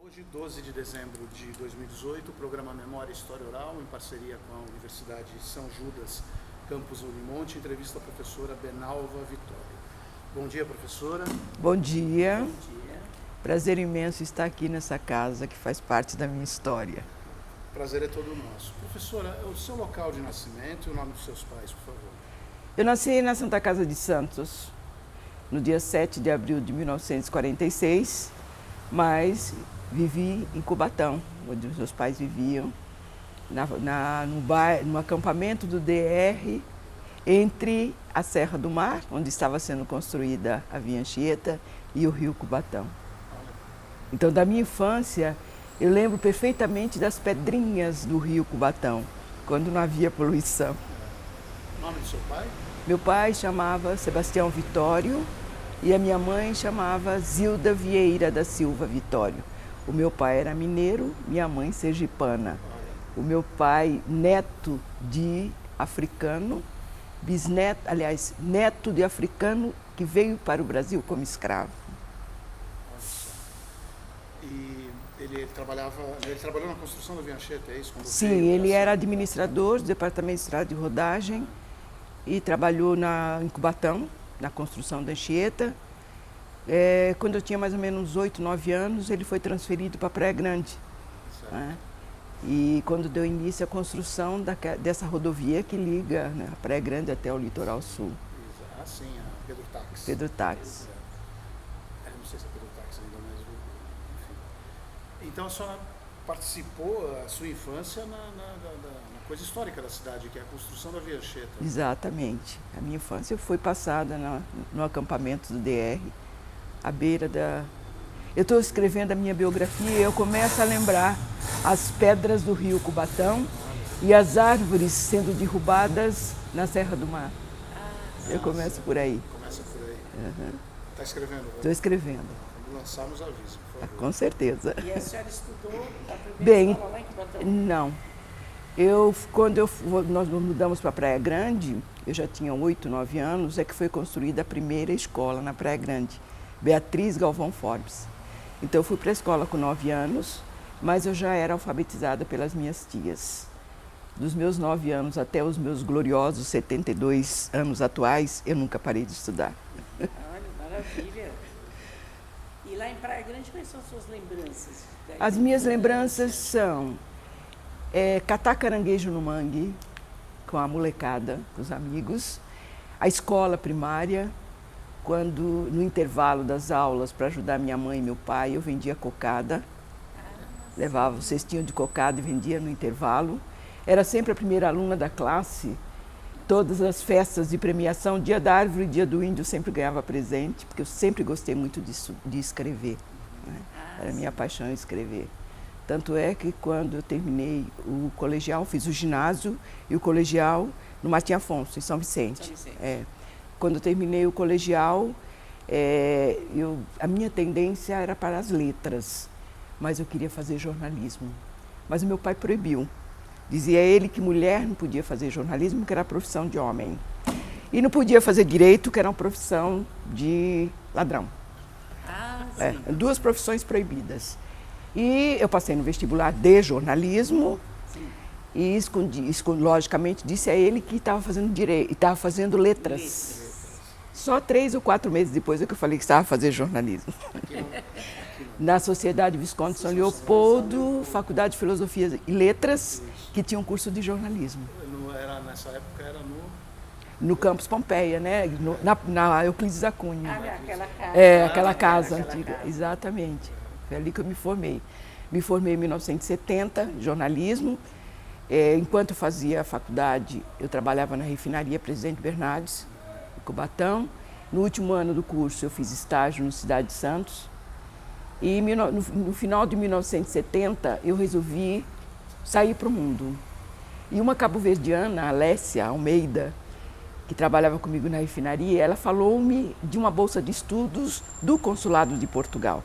Hoje, 12 de dezembro de 2018, o programa Memória e História Oral, em parceria com a Universidade São Judas, Campus Unimonte, entrevista a professora Benalva Vitória. Bom dia, professora. Bom dia. Bom dia. Prazer imenso estar aqui nessa casa que faz parte da minha história. Prazer é todo nosso. Professora, o seu local de nascimento e o nome dos seus pais, por favor. Eu nasci na Santa Casa de Santos, no dia 7 de abril de 1946, mas vivi em Cubatão, onde os meus pais viviam, no acampamento do DR, entre a Serra do Mar, onde estava sendo construída a Via Anchieta, e o Rio Cubatão. Então, da minha infância, eu lembro perfeitamente das pedrinhas do Rio Cubatão, quando não havia poluição. O nome do seu pai? Meu pai chamava Sebastião Vitório e a minha mãe chamava Zilda Vieira da Silva Vitório. O meu pai era mineiro, minha mãe sergipana. O meu pai, neto de africano, bisneto, aliás, neto de africano que veio para o Brasil como escravo. Olha só. E ele trabalhou na construção da Via Anchieta, é isso? Sim, ele era administrador do Departamento de Estrada de Rodagem e trabalhou em Cubatão, na construção da Anchieta. Quando eu tinha mais ou menos 8, 9 anos, ele foi transferido para Praia Grande. Né? E quando deu início à construção dessa rodovia que liga, né, a Praia Grande até o litoral sul. Ah, sim, a Pedro Táxi. Pedro Táxi. Não sei se é Pedro Táxi ainda, mas enfim. Então a senhora participou, a sua infância, na coisa histórica da cidade, que é a construção da Via Anchieta. Exatamente. A minha infância foi passada no acampamento do DR, à beira da... Eu estou escrevendo a minha biografia e eu começo a lembrar as pedras do Rio Cubatão e as árvores sendo derrubadas na Serra do Mar. Eu começo por aí. Começa por aí. Está escrevendo? Estou escrevendo. Vamos lançar nos avisos, por favor. Com certeza. E a senhora estudou a primeira Bem, escola lá em Cubatão? não. Nós nos mudamos para Praia Grande, eu já tinha 8, 9 anos, é que foi construída a primeira escola na Praia Grande, Beatriz Galvão Forbes. Então eu fui para a escola com 9 anos, mas eu já era alfabetizada pelas minhas tias. Dos meus 9 anos até os meus gloriosos 72 anos atuais, eu nunca parei de estudar. Olha, maravilha. E lá em Praia Grande, quais são as suas lembranças? As minhas lembranças são catar caranguejo no mangue, com a molecada, com os amigos, a escola primária, quando no intervalo das aulas, para ajudar minha mãe e meu pai, eu vendia cocada, levava o cestinho de cocada e vendia no intervalo. Era sempre a primeira aluna da classe, todas as festas de premiação, dia da árvore e dia do índio, eu sempre ganhava presente, porque eu sempre gostei muito de escrever, né? Era minha paixão escrever. Tanto é que quando eu terminei o colegial, fiz o ginásio e o colegial no Martim Afonso, em São Vicente. Quando eu terminei o colegial, a minha tendência era para as letras, mas eu queria fazer jornalismo. Mas o meu pai proibiu. Dizia ele que mulher não podia fazer jornalismo, que era profissão de homem. E não podia fazer direito, que era uma profissão de ladrão. Duas profissões proibidas. E eu passei no vestibular de jornalismo. Sim. E logicamente disse a ele que estava fazendo direito, estava fazendo letras. Só 3 ou 4 meses depois é que eu falei que estava fazendo jornalismo. Na Sociedade Visconde São Leopoldo, Faculdade de Filosofia e Letras, que tinha um curso de jornalismo. Nessa época era no Campus Pompeia, né? Na Euclides da Cunha. Aquela casa. Aquela casa antiga, exatamente. Foi ali que eu me formei. Me formei em 1970, jornalismo. Enquanto eu fazia a faculdade, eu trabalhava na refinaria Presidente Bernardes, em Cubatão. No último ano do curso, eu fiz estágio no Cidade de Santos. E no final de 1970, eu resolvi sair para o mundo. E uma cabo-verdiana, a Alessia Almeida, que trabalhava comigo na refinaria, ela falou-me de uma bolsa de estudos do Consulado de Portugal.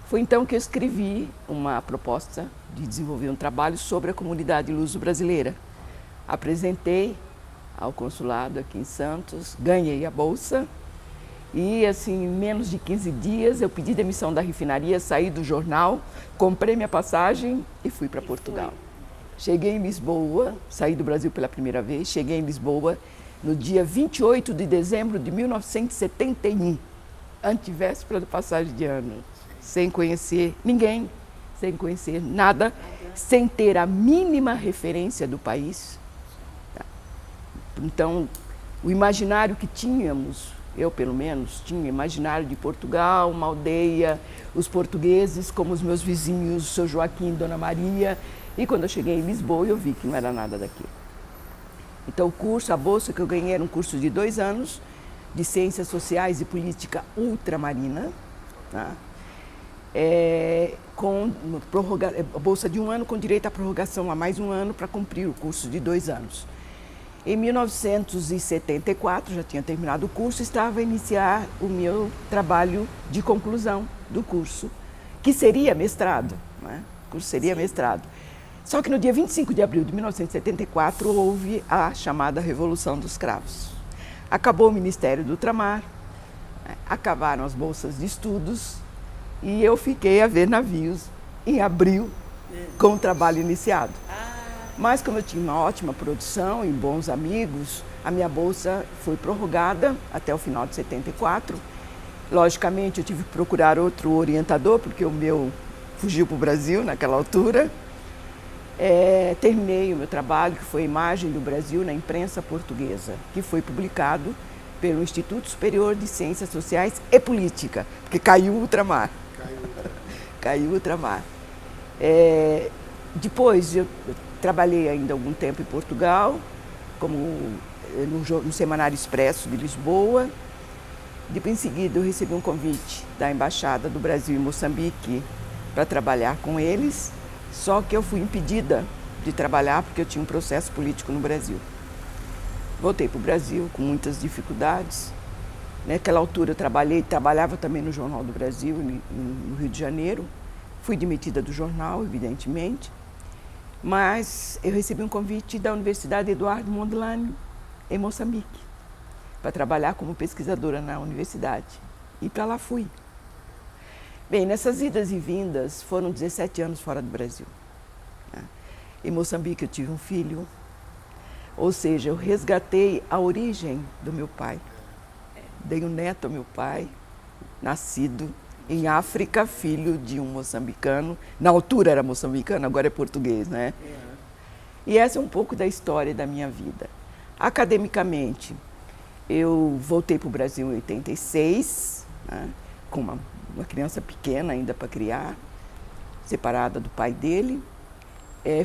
Foi então que eu escrevi uma proposta de desenvolver um trabalho sobre a comunidade luso-brasileira. Apresentei ao consulado aqui em Santos, ganhei a bolsa E, assim, em menos de 15 dias, eu pedi demissão da refinaria, saí do jornal, comprei minha passagem e fui para Portugal. Cheguei em Lisboa, saí do Brasil pela primeira vez, cheguei em Lisboa no dia 28 de dezembro de 1971, antevéspera da passagem de ano, sem conhecer ninguém, sem conhecer nada, sem ter a mínima referência do país. Então, o imaginário que tínhamos, eu pelo menos tinha imaginário de Portugal, uma aldeia, os portugueses como os meus vizinhos, o seu Joaquim e Dona Maria. E quando eu cheguei em Lisboa, eu vi que não era nada daquilo. Então o curso, a bolsa que eu ganhei era um curso de 2 anos, de Ciências Sociais e Política Ultramarina, tá? Com a bolsa de 1 ano com direito à prorrogação a mais 1 ano para cumprir o curso de 2 anos. Em 1974, já tinha terminado o curso, estava a iniciar o meu trabalho de conclusão do curso, que seria mestrado, né? O curso seria mestrado. Só que no dia 25 de abril de 1974 houve a chamada Revolução dos Cravos. Acabou o Ministério do Ultramar, acabaram as bolsas de estudos e eu fiquei a ver navios em abril com o trabalho iniciado. Mas como eu tinha uma ótima produção e bons amigos, a minha bolsa foi prorrogada até o final de 74. Logicamente eu tive que procurar outro orientador, porque o meu fugiu para o Brasil naquela altura. Terminei o meu trabalho, que foi a Imagem do Brasil na imprensa portuguesa, que foi publicado pelo Instituto Superior de Ciências Sociais e Política, porque caiu o ultramar. Caiu o ultramar. Depois eu trabalhei ainda algum tempo em Portugal, como no Semanário Expresso de Lisboa. Depois, em seguida, eu recebi um convite da Embaixada do Brasil em Moçambique para trabalhar com eles. Só que eu fui impedida de trabalhar porque eu tinha um processo político no Brasil. Voltei para o Brasil com muitas dificuldades. Naquela altura eu trabalhava também no Jornal do Brasil, no Rio de Janeiro. Fui demitida do jornal, evidentemente. Mas eu recebi um convite da Universidade Eduardo Mondlane, em Moçambique, para trabalhar como pesquisadora na universidade. E para lá fui. Bem, nessas idas e vindas, foram 17 anos fora do Brasil. Em Moçambique eu tive um filho, ou seja, eu resgatei a origem do meu pai. Dei um neto ao meu pai, nascido em África, filho de um moçambicano. Na altura era moçambicano, agora é português, né? E essa é um pouco da história da minha vida. Academicamente, eu voltei para o Brasil em 86, né, com uma criança pequena ainda para criar, separada do pai dele.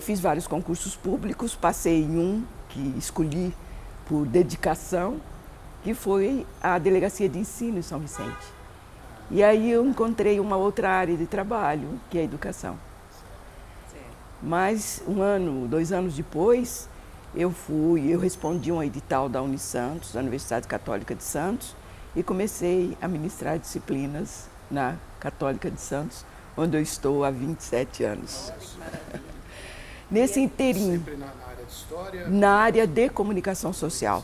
Fiz vários concursos públicos, passei em um que escolhi por dedicação, que foi a Delegacia de Ensino em São Vicente. E aí eu encontrei uma outra área de trabalho, que é a educação. Mas 1 ano, 2 anos depois, eu respondi um edital da Unisantos, da Universidade Católica de Santos, e comecei a ministrar disciplinas na Católica de Santos, onde eu estou há 27 anos. Nesse inteirinho, sempre na área de história? Na área de comunicação social.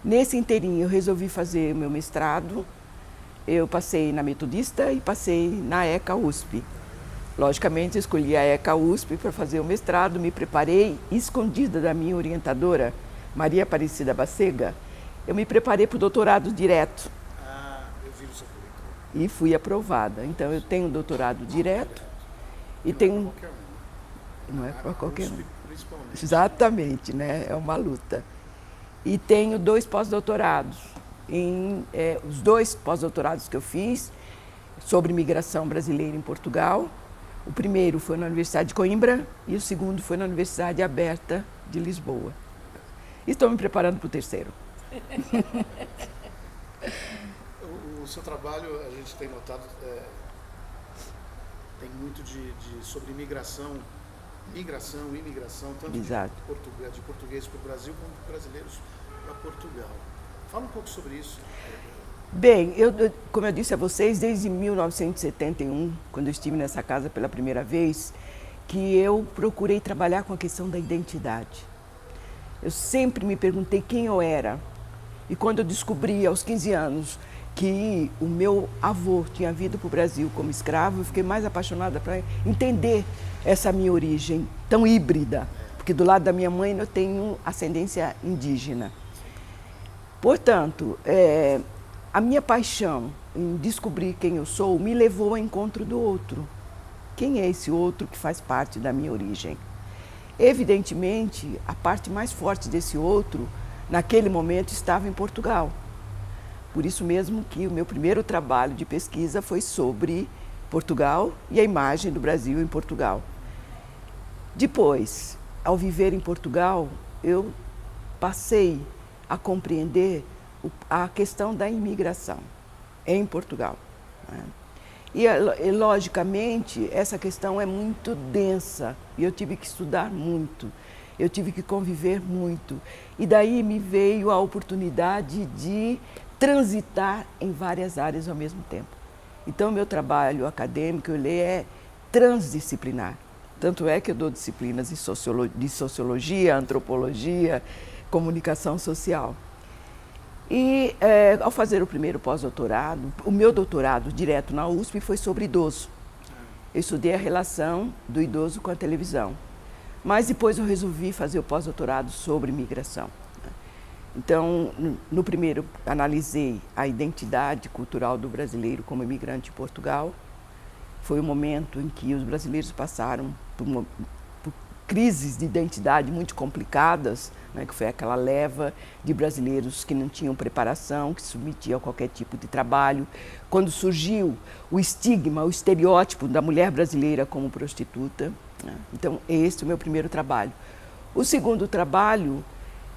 Nesse inteirinho eu resolvi fazer meu mestrado. Eu passei na Metodista e passei na ECA USP. Logicamente, eu escolhi a ECA USP para fazer o mestrado, me preparei, escondida da minha orientadora, Maria Aparecida Bacega, eu me preparei para o doutorado direto. Eu vi o seu currículo. E fui aprovada. Então, eu tenho doutorado direto e tenho... Não é para qualquer um. Principalmente. Exatamente, né? É uma luta. E tenho 2 pós-doutorados. Os 2 pós-doutorados que eu fiz sobre migração brasileira em Portugal. O primeiro foi na Universidade de Coimbra e o segundo foi na Universidade Aberta de Lisboa. Estou me preparando para o terceiro. O seu trabalho, a gente tem notado, tem muito sobre imigração, tanto de portugueses para o Brasil como de brasileiros para Portugal. Fala um pouco sobre isso. Bem, como eu disse a vocês, desde 1971, quando eu estive nessa casa pela primeira vez, que eu procurei trabalhar com a questão da identidade. Eu sempre me perguntei quem eu era E quando eu descobri aos 15 anos que o meu avô tinha vindo para o Brasil como escravo, eu fiquei mais apaixonada para entender essa minha origem tão híbrida, porque do lado da minha mãe eu tenho ascendência indígena. Portanto, a minha paixão em descobrir quem eu sou me levou ao encontro do outro. Quem é esse outro que faz parte da minha origem? Evidentemente, a parte mais forte desse outro, naquele momento, estava em Portugal. Por isso mesmo que o meu primeiro trabalho de pesquisa foi sobre Portugal e a imagem do Brasil em Portugal. Depois, ao viver em Portugal, eu passei a compreender a questão da imigração em Portugal. E, logicamente, essa questão é muito densa e eu tive que estudar muito, eu tive que conviver muito. E daí me veio a oportunidade de transitar em várias áreas ao mesmo tempo. Então, meu trabalho acadêmico ele é transdisciplinar. Tanto é que eu dou disciplinas de sociologia, antropologia, comunicação social. E ao fazer o primeiro pós-doutorado, o meu doutorado direto na USP foi sobre idoso. Eu estudei a relação do idoso com a televisão. Mas depois eu resolvi fazer o pós-doutorado sobre migração. Então, no primeiro, analisei a identidade cultural do brasileiro como imigrante em Portugal. Foi um momento em que os brasileiros passaram por crises de identidade muito complicadas, né, que foi aquela leva de brasileiros que não tinham preparação, que se submetiam a qualquer tipo de trabalho. Quando surgiu o estigma, o estereótipo da mulher brasileira como prostituta. Né? Então, esse é o meu primeiro trabalho. O segundo trabalho,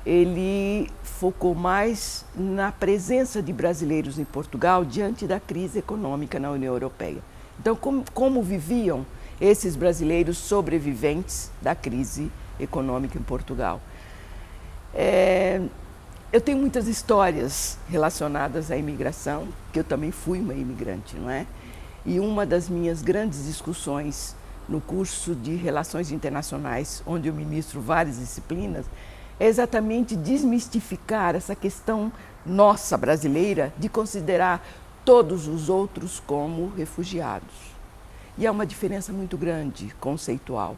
ele focou mais na presença de brasileiros em Portugal diante da crise econômica na União Europeia. Então, como viviam esses brasileiros sobreviventes da crise econômica em Portugal? Eu tenho muitas histórias relacionadas à imigração, que eu também fui uma imigrante, não é? E uma das minhas grandes discussões no curso de Relações Internacionais, onde eu ministro várias disciplinas, é exatamente desmistificar essa questão nossa brasileira de considerar todos os outros como refugiados. E há uma diferença muito grande, conceitual.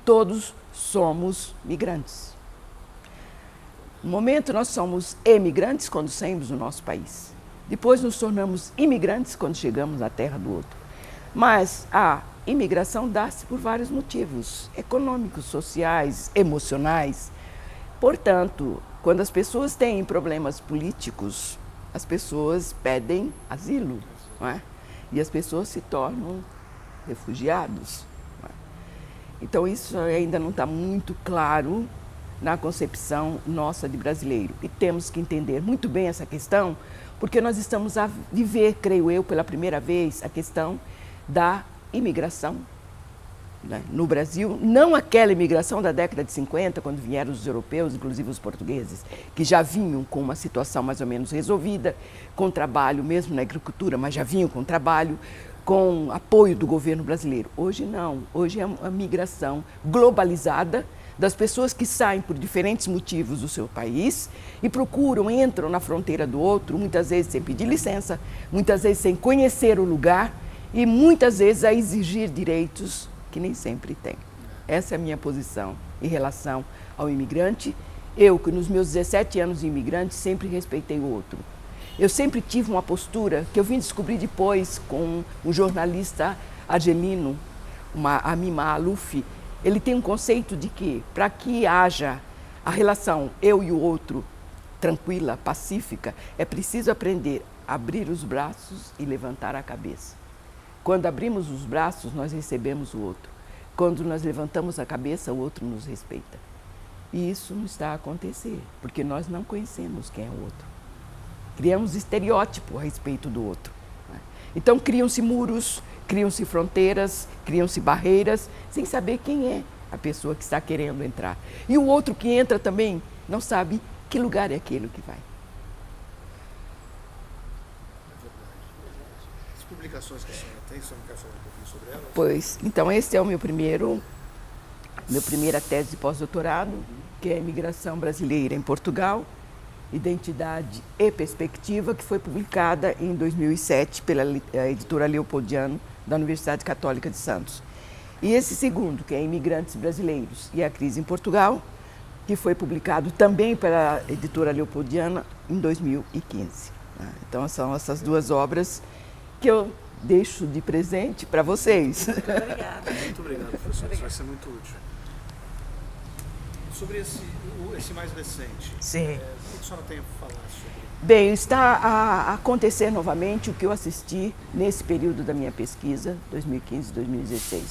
Todos somos migrantes. No momento, nós somos emigrantes quando saímos do nosso país. Depois, nos tornamos imigrantes quando chegamos à terra do outro. Mas a imigração dá-se por vários motivos, econômicos, sociais, emocionais. Portanto, quando as pessoas têm problemas políticos, as pessoas pedem asilo, não é? E as pessoas se tornam refugiados. Não é? Então, isso ainda não está muito claro na concepção nossa de brasileiro. E temos que entender muito bem essa questão, porque nós estamos a viver, creio eu, pela primeira vez, a questão da imigração, né, no Brasil. Não aquela imigração da década de 50, quando vieram os europeus, inclusive os portugueses, que já vinham com uma situação mais ou menos resolvida, com trabalho, mesmo na agricultura, mas já vinham com trabalho, com apoio do governo brasileiro. Hoje não, hoje é uma migração globalizada, das pessoas que saem por diferentes motivos do seu país e procuram, entram na fronteira do outro, muitas vezes sem pedir licença, muitas vezes sem conhecer o lugar e muitas vezes a exigir direitos que nem sempre têm. Essa é a minha posição em relação ao imigrante. Eu, que nos meus 17 anos de imigrante, sempre respeitei o outro. Eu sempre tive uma postura que eu vim descobrir depois com um jornalista argelino, Amin Maalouf. Ele tem um conceito de que, para que haja a relação eu e o outro tranquila, pacífica, é preciso aprender a abrir os braços e levantar a cabeça. Quando abrimos os braços, nós recebemos o outro. Quando nós levantamos a cabeça, o outro nos respeita. E isso não está a acontecer, porque nós não conhecemos quem é o outro. Criamos estereótipo a respeito do outro. Então, criam-se muros, criam-se fronteiras, criam-se barreiras, sem saber quem é a pessoa que está querendo entrar. E o outro que entra também não sabe que lugar é aquele que vai. As publicações que a senhora tem, você não quer falar um pouquinho sobre elas? Pois, então esse é o minha primeira tese de pós-doutorado, que é a imigração brasileira em Portugal. Identidade e Perspectiva, que foi publicada em 2007 pela editora Leopoldiano, da Universidade Católica de Santos. E esse segundo, que é Imigrantes Brasileiros e a Crise em Portugal, que foi publicado também pela editora Leopoldiana em 2015. Então, são essas duas obras que eu deixo de presente para vocês. Muito obrigada. Muito obrigado, professor. Isso vai ser muito útil. Sobre esse mais recente, Sim. o que a senhora tem a falar sobre? Bem, está a acontecer novamente o que eu assisti nesse período da minha pesquisa, 2015-2016.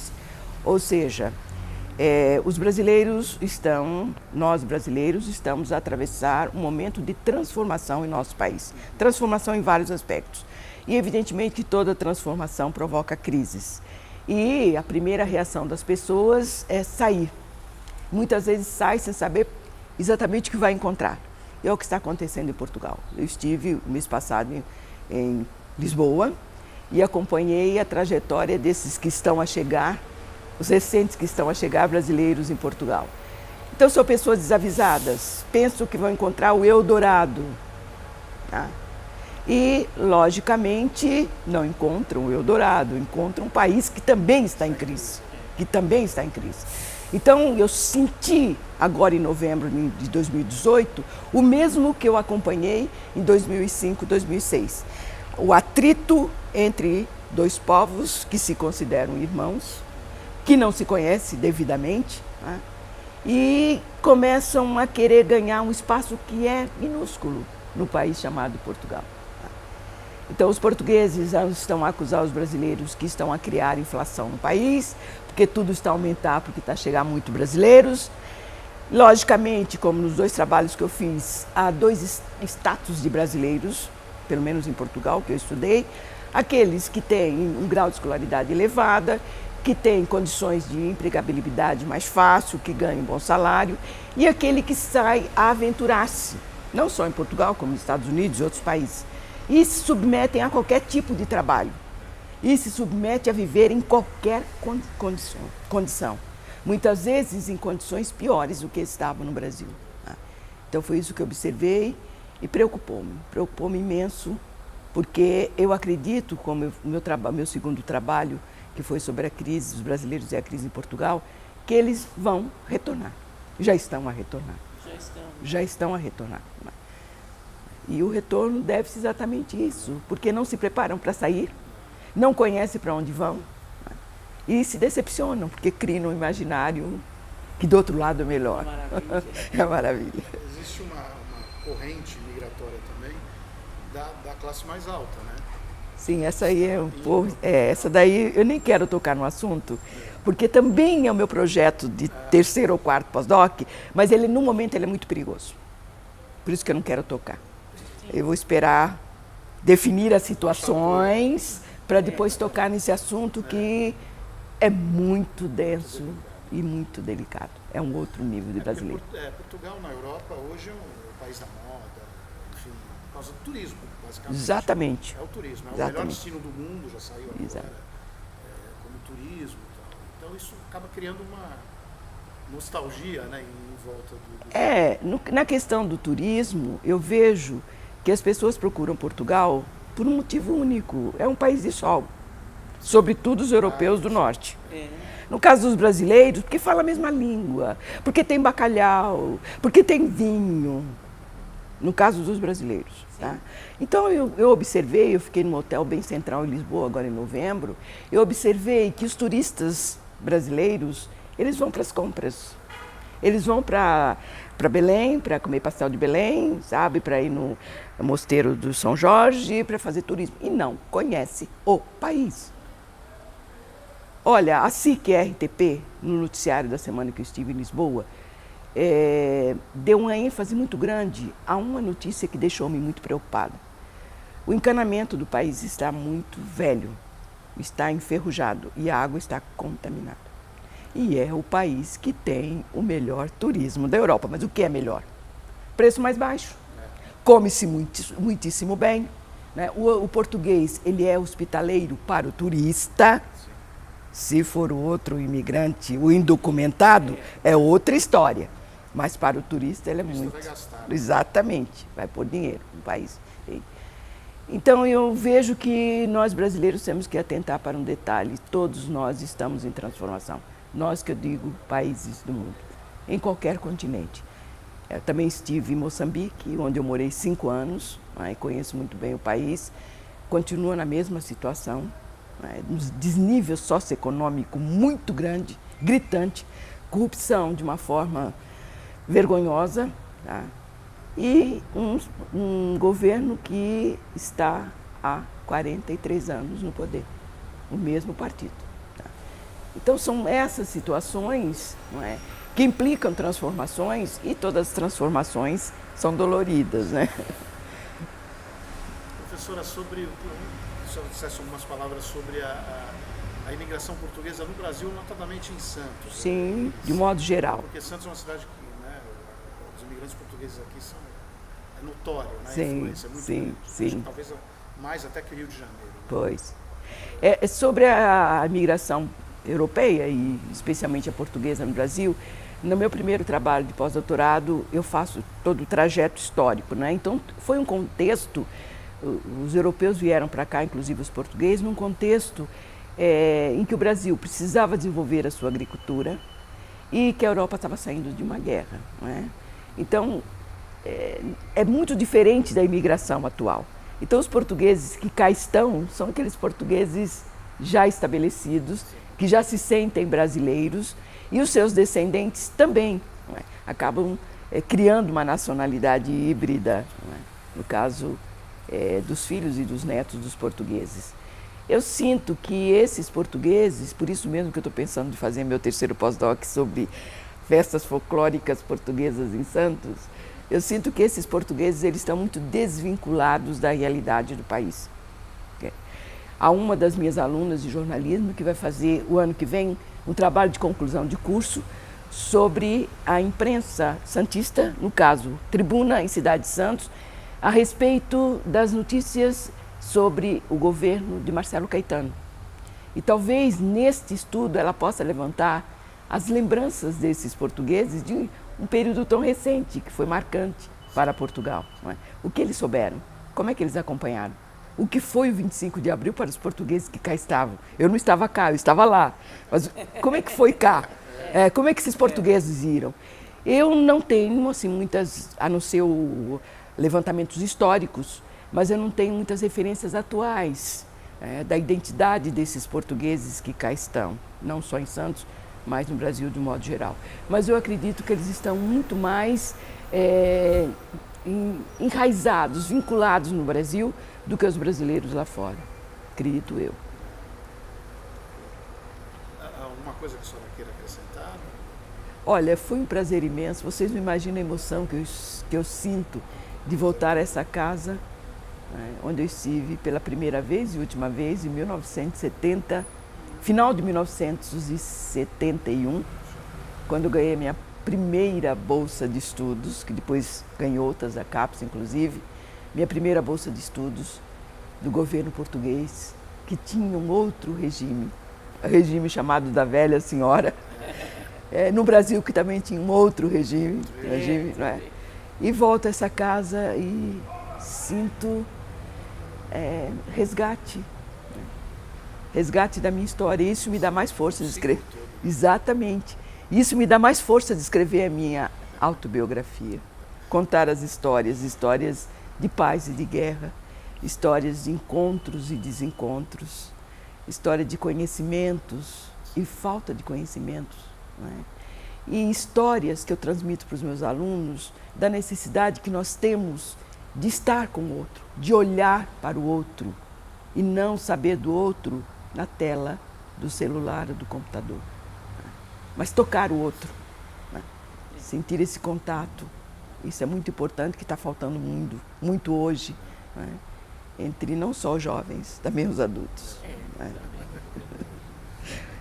Ou seja, nós brasileiros estamos a atravessar um momento de transformação em nosso país. Transformação em vários aspectos. E evidentemente que toda transformação provoca crises. E a primeira reação das pessoas é sair. Muitas vezes sai sem saber exatamente o que vai encontrar. E é o que está acontecendo em Portugal. Eu estive no mês passado em Lisboa e acompanhei a trajetória desses que estão a chegar, os recentes que estão a chegar brasileiros em Portugal. Então são pessoas desavisadas, pensam que vão encontrar o Eldorado. Tá? E, logicamente, não encontram o Eldorado, encontram um país que também está em crise. Então, eu senti agora em novembro de 2018 o mesmo que eu acompanhei em 2005, 2006. O atrito entre dois povos que se consideram irmãos, que não se conhecem devidamente, né? E começam a querer ganhar um espaço que é minúsculo no país chamado Portugal. Então, os portugueses estão a acusar os brasileiros que estão a criar inflação no país, porque tudo está a aumentar, porque está a chegar muito brasileiros. Logicamente, como nos dois trabalhos que eu fiz, há dois status de brasileiros, pelo menos em Portugal, que eu estudei. Aqueles que têm um grau de escolaridade elevada, que têm condições de empregabilidade mais fácil, que ganham um bom salário, e aquele que sai a aventurar-se, não só em Portugal, como nos Estados Unidos e outros países. E se submetem a qualquer tipo de trabalho. E se submete a viver em qualquer condição. Muitas vezes em condições piores do que estavam no Brasil. Então foi isso que eu observei e preocupou-me imenso, porque eu acredito, como meu segundo trabalho, que foi sobre a crise dos brasileiros e a crise em Portugal, que eles vão retornar. Já estão a retornar. E o retorno deve-se exatamente isso, porque não se preparam para sair, não conhecem para onde vão e se decepcionam, porque criam um imaginário que do outro lado é melhor. É maravilha. Existe uma corrente migratória também da classe mais alta, né? Sim, essa aí é um pouco. Essa daí eu nem quero tocar no assunto, porque também é o meu projeto de terceiro ou quarto pós-doc, mas no momento ele é muito perigoso. Por isso que eu não quero tocar. Eu vou esperar definir as situações para depois tocar nesse assunto que é muito denso e muito delicado. É um outro nível de brasileiro. Portugal na Europa hoje é um país da moda, enfim, por causa do turismo, basicamente. Exatamente. É o turismo, é Exatamente. o melhor destino do mundo, já saiu agora, Exato. como turismo e tal. Então isso acaba criando uma nostalgia, né, em volta do... Na questão do turismo, eu vejo que as pessoas procuram Portugal por um motivo único. É um país de sol, sobretudo os europeus do norte. No caso dos brasileiros, porque fala a mesma língua, porque tem bacalhau, porque tem vinho. No caso dos brasileiros. Tá? Então eu observei, eu fiquei num hotel bem central em Lisboa, agora em novembro, eu observei que os turistas brasileiros, eles vão para as compras. Eles vão para Belém, para comer pastel de Belém, sabe, para ir no mosteiro do São Jorge, para fazer turismo. E não conhece o país. Olha, a SIC RTP, no noticiário da semana que eu estive em Lisboa, deu uma ênfase muito grande a uma notícia que deixou-me muito preocupada. O encanamento do país está muito velho, está enferrujado e a água está contaminada. E é o país que tem o melhor turismo da Europa. Mas o que é melhor? Preço mais baixo. Come-se muitíssimo bem. Né? O português, ele é hospitaleiro para o turista. Se for o outro imigrante, o indocumentado, é outra história. Mas para o turista ela é muito. Vai gastar, né? Exatamente, vai pôr dinheiro no país. Então eu vejo que nós brasileiros temos que atentar para um detalhe: todos nós estamos em transformação. Nós, que eu digo, países do mundo, em qualquer continente. Eu também estive em Moçambique, onde eu morei 5 anos, conheço muito bem o país, continua na mesma situação, um desnível socioeconômico muito grande, gritante, corrupção de uma forma vergonhosa, tá? E um governo que está há 43 anos no poder, o mesmo partido. Tá? Então são essas situações, não é, que implicam transformações, e todas as transformações são doloridas, né? Professora, se a senhora dissesse algumas palavras sobre a imigração portuguesa no Brasil, notadamente em Santos. Sim, de modo geral. Porque Santos é uma cidade que, né, os imigrantes portugueses aqui é notório, né? Sim, a influência é muito sim, grande. sim. Acho que talvez mais até que o Rio de Janeiro. Né? Pois. Sobre a imigração europeia, e especialmente a portuguesa no Brasil, no meu primeiro trabalho de pós-doutorado, eu faço todo o trajeto histórico, né? Então, foi um contexto, os europeus vieram para cá, inclusive os portugueses, num contexto em que o Brasil precisava desenvolver a sua agricultura e que a Europa estava saindo de uma guerra, né? Então, é muito diferente da imigração atual. Então, os portugueses que cá estão são aqueles portugueses já estabelecidos, que já se sentem brasileiros, e os seus descendentes também, não é? Acabam criando uma nacionalidade híbrida, não é? No caso dos filhos e dos netos dos portugueses. Eu sinto que esses portugueses, por isso mesmo que eu estou pensando em fazer meu terceiro pós-doc sobre festas folclóricas portuguesas em Santos, eu sinto que esses portugueses eles estão muito desvinculados da realidade do país. Há uma das minhas alunas de jornalismo que vai fazer o ano que vem um trabalho de conclusão de curso sobre a imprensa santista, no caso, Tribuna em Cidade de Santos, a respeito das notícias sobre o governo de Marcelo Caetano. E talvez neste estudo ela possa levantar as lembranças desses portugueses de um período tão recente, que foi marcante para Portugal. Não é? O que eles souberam? Como é que eles acompanharam? O que foi o 25 de abril para os portugueses que cá estavam? Eu não estava cá, eu estava lá. Mas como é que foi cá? Como é que esses portugueses viram? Eu não tenho, assim, muitas, a não ser levantamentos históricos, mas eu não tenho muitas referências atuais da identidade desses portugueses que cá estão, não só em Santos, mas no Brasil de um modo geral. Mas eu acredito que eles estão muito mais enraizados, vinculados no Brasil, do que os brasileiros lá fora, acredito eu. Alguma coisa que a senhora queira acrescentar? Olha, foi um prazer imenso. Vocês não imaginam a emoção que eu sinto de voltar a essa casa, né, onde eu estive pela primeira vez e última vez, em 1970, final de 1971, quando eu ganhei a minha primeira bolsa de estudos, que depois ganhei outras, a CAPES inclusive, minha primeira bolsa de estudos do governo português, que tinha um outro regime, o regime chamado da velha senhora, no Brasil que também tinha um outro regime, não é? E volto a essa casa e sinto resgate da minha história. Isso me dá mais força de escrever. Exatamente. Isso me dá mais força de escrever a minha autobiografia, contar as histórias de paz e de guerra, histórias de encontros e desencontros, história de conhecimentos e falta de conhecimentos, não é? E histórias que eu transmito para os meus alunos da necessidade que nós temos de estar com o outro, de olhar para o outro e não saber do outro na tela do celular ou do computador, mas tocar o outro, né? Sentir esse contato. Isso é muito importante, que está faltando muito hoje, né? Entre não só os jovens, também os adultos. Né?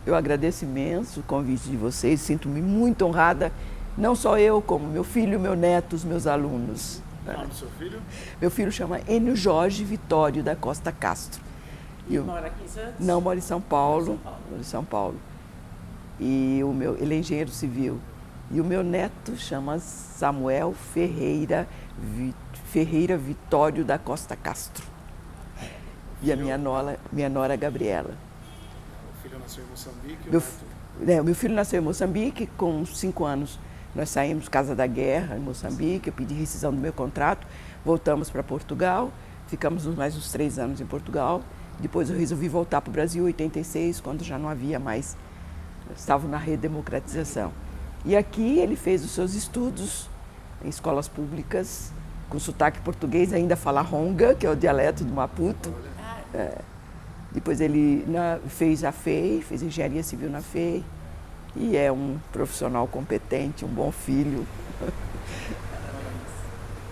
Eu agradeço imenso o convite de vocês, sinto-me muito honrada, não só eu, como meu filho, meu neto, os meus alunos. Qual é o nome do seu filho? Meu filho chama Enio Jorge Vitório da Costa Castro. E mora aqui em Santos? Não, mora em São Paulo. Mora em São Paulo. E ele é engenheiro civil E o meu neto chama Samuel Ferreira Vitório da Costa Castro. E a minha nora Gabriela. O filho nasceu em Moçambique, O meu filho nasceu em Moçambique, com 5 anos nós saímos Casa da Guerra em Moçambique, eu pedi rescisão do meu contrato, voltamos para Portugal, ficamos mais uns 3 anos em Portugal, depois eu resolvi voltar para o Brasil em 86, quando já não havia mais, estavam na redemocratização. E aqui ele fez os seus estudos em escolas públicas, com sotaque português, ainda fala ronga, que é o dialeto do Maputo. Depois ele fez a FEI, fez engenharia civil na FEI, e é um profissional competente, um bom filho.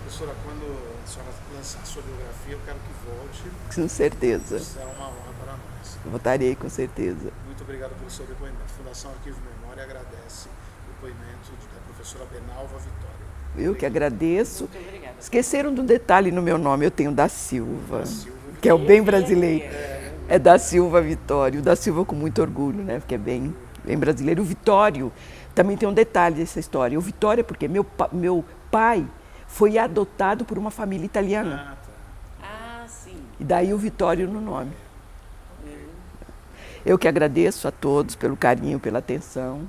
Professora, quando a senhora lançar a sua biografia, eu quero que volte. Com certeza. Isso é uma honra para nós. Votarei com certeza. Muito obrigado pelo seu depoimento. A Fundação Arquivo Memória agradece o depoimento da professora Benalva Vitória. Eu que agradeço. Muito obrigada. Esqueceram de um detalhe no meu nome, eu tenho da Silva, que é o bem brasileiro. É da Silva Vitório. O da Silva com muito orgulho, né? Porque é bem brasileiro. O Vitório também tem um detalhe dessa história. O Vitório é porque meu pai foi adotado por uma família italiana. Ah, sim. E daí o Vitório no nome. Eu que agradeço a todos pelo carinho, pela atenção.